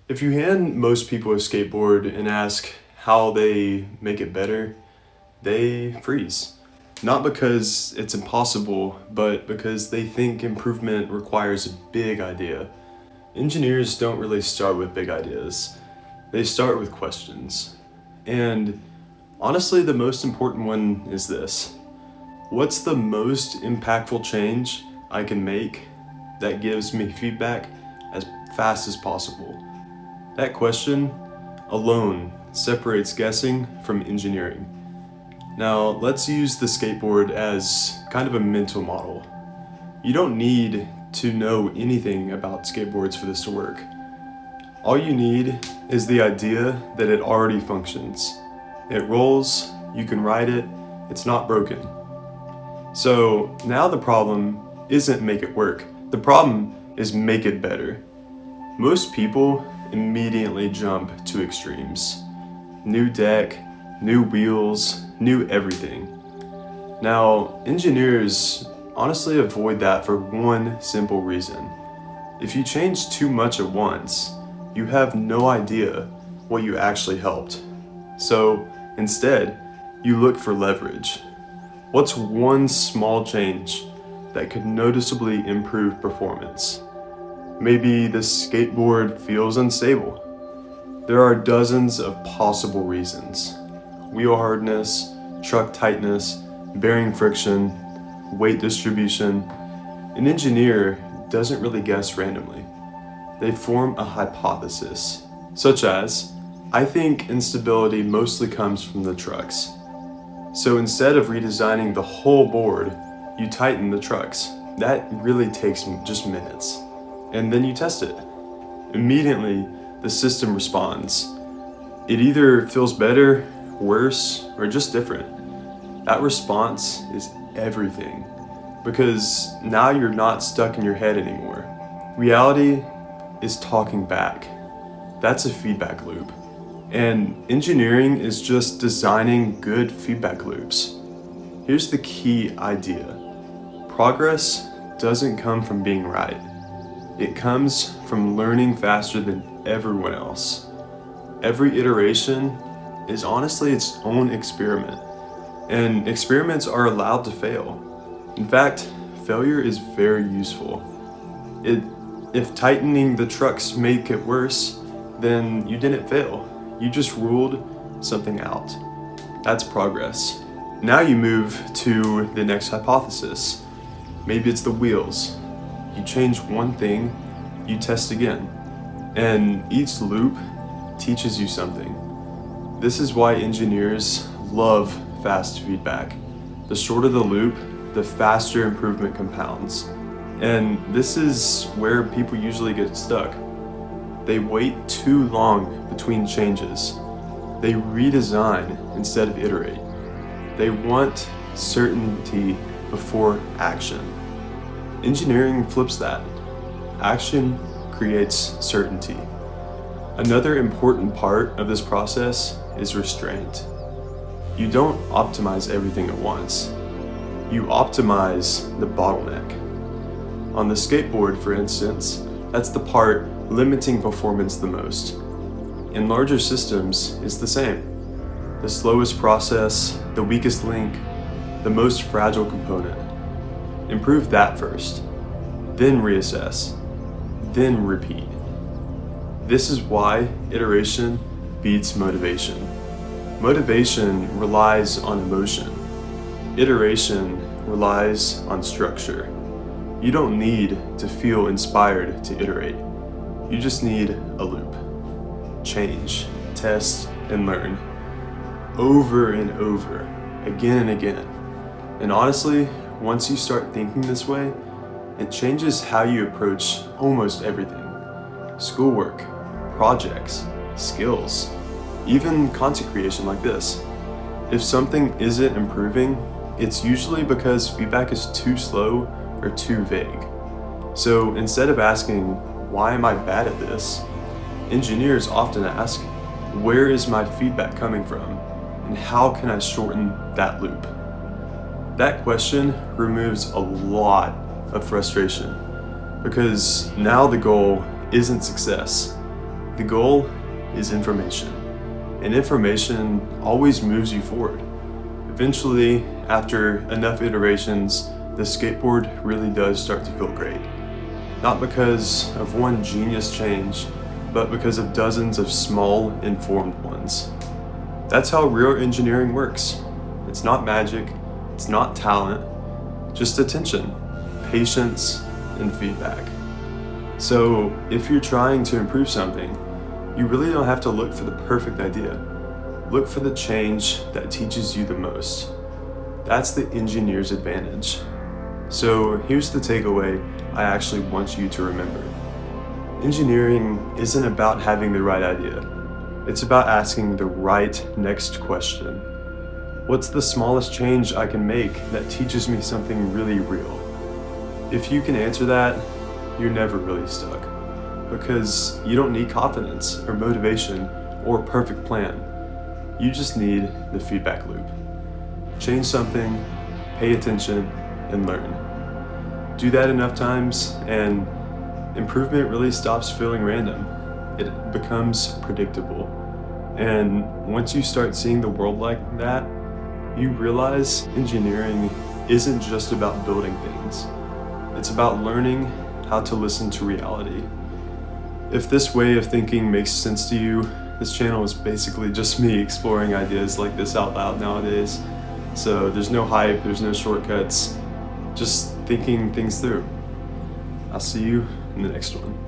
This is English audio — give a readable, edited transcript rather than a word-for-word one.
If you hand most people a skateboard and ask how they make it better, they freeze. Not because it's impossible, but because they think improvement requires a big idea. Engineers don't really start with big ideas. They start with questions. And honestly, the most important one is this. What's the most impactful change I can make that gives me feedback as fast as possible? That question alone separates guessing from engineering. Now, let's use the skateboard as kind of a mental model. You don't need to know anything about skateboards for this to work. All you need is the idea that it already functions. It rolls, you can ride it, it's not broken. So now the problem isn't make it work. The problem is make it better. Most people immediately jump to extremes. New deck, new wheels, new everything. Now, engineers honestly avoid that for one simple reason. If you change too much at once, you have no idea what you actually helped. So instead, you look for leverage. What's one small change that could noticeably improve performance? Maybe the skateboard feels unstable. There are dozens of possible reasons. Wheel hardness, truck tightness, bearing friction, weight distribution. An engineer doesn't really guess randomly. They form a hypothesis, such as, I think instability mostly comes from the trucks. So instead of redesigning the whole board, you tighten the trucks. That really takes just minutes. And then you test it. Immediately, the system responds. It either feels better, worse, or just different. That response is everything, because now you're not stuck in your head anymore. Reality is talking back. That's a feedback loop. And engineering is just designing good feedback loops. Here's the key idea. Progress doesn't come from being right. It comes from learning faster than everyone else. Every iteration is honestly its own experiment, and experiments are allowed to fail. In fact, failure is very useful. If tightening the trucks make it worse, then you didn't fail. You just ruled something out. That's progress. Now you move to the next hypothesis. Maybe it's the wheels. You change one thing, you test again. And each loop teaches you something. This is why engineers love fast feedback. The shorter the loop, the faster improvement compounds. And this is where people usually get stuck. They wait too long between changes. They redesign instead of iterate. They want certainty before action. Engineering flips that. Action creates certainty. Another important part of this process is restraint. You don't optimize everything at once. You optimize the bottleneck. On the skateboard, for instance, that's the part limiting performance the most. In larger systems, it's the same. The slowest process, the weakest link, the most fragile component. Improve that first, then reassess, then repeat. This is why iteration beats motivation. Motivation relies on emotion. Iteration relies on structure. You don't need to feel inspired to iterate. You just need a loop. Change, test, and learn. Over and over, again and again. And honestly, once you start thinking this way, it changes how you approach almost everything. Schoolwork, projects, skills, even content creation like this. If something isn't improving, it's usually because feedback is too slow or too vague. So instead of asking, why am I bad at this? Engineers often ask, where is my feedback coming from? And how can I shorten that loop? That question removes a lot of frustration, because now the goal isn't success. The goal is information, and information always moves you forward. Eventually, after enough iterations, the skateboard really does start to feel great. Not because of one genius change, but because of dozens of small, informed ones. That's how real engineering works. It's not magic, it's not talent, just attention, patience, and feedback. So if you're trying to improve something, you really don't have to look for the perfect idea. Look for the change that teaches you the most. That's the engineer's advantage. So here's the takeaway I actually want you to remember. Engineering isn't about having the right idea. It's about asking the right next question. What's the smallest change I can make that teaches me something really real? If you can answer that, you're never really stuck. Because you don't need confidence or motivation or a perfect plan. You just need the feedback loop. Change something, pay attention, and learn. Do that enough times and improvement really stops feeling random. It becomes predictable. And once you start seeing the world like that, you realize engineering isn't just about building things. It's about learning how to listen to reality. If this way of thinking makes sense to you, this channel is basically just me exploring ideas like this out loud nowadays. So there's no hype, there's no shortcuts, just thinking things through. I'll see you in the next one.